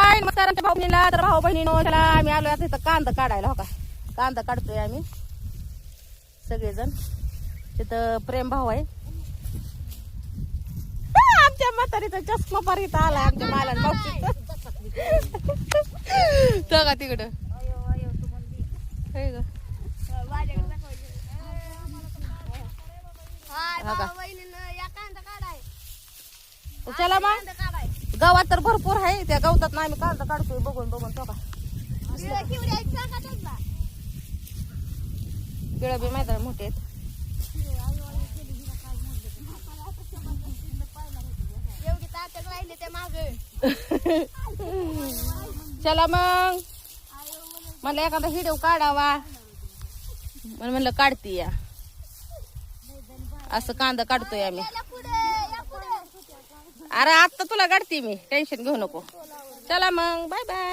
हाय नमस्कार आमच्या भाऊ बहिणीला. तर भाऊ बहिणीनो त्याला आम्ही आलो आता इथं कांदा काढायला. हो का कांदा काढतोय आम्ही सगळेजण. तिथं प्रेम भाऊ आहे. आमच्या म्हातारीचा चष्मा पार इथं आलाय आमच्या माला मावशी. का तिकडं चला मग गावात तर भरपूर आहे. त्या गवतात ना आम्ही कांदा काढतोय बघून बघून. तो का केळ बी माहिती मोठे आहेत. चला मग मला एखादा व्हिडिओ काढावा म्हणलं काढते या. असं कांदा काढतोय आम्ही. अरे आता तुला काढते मी टेन्शन घेऊ नको. चला मग बाय बाय.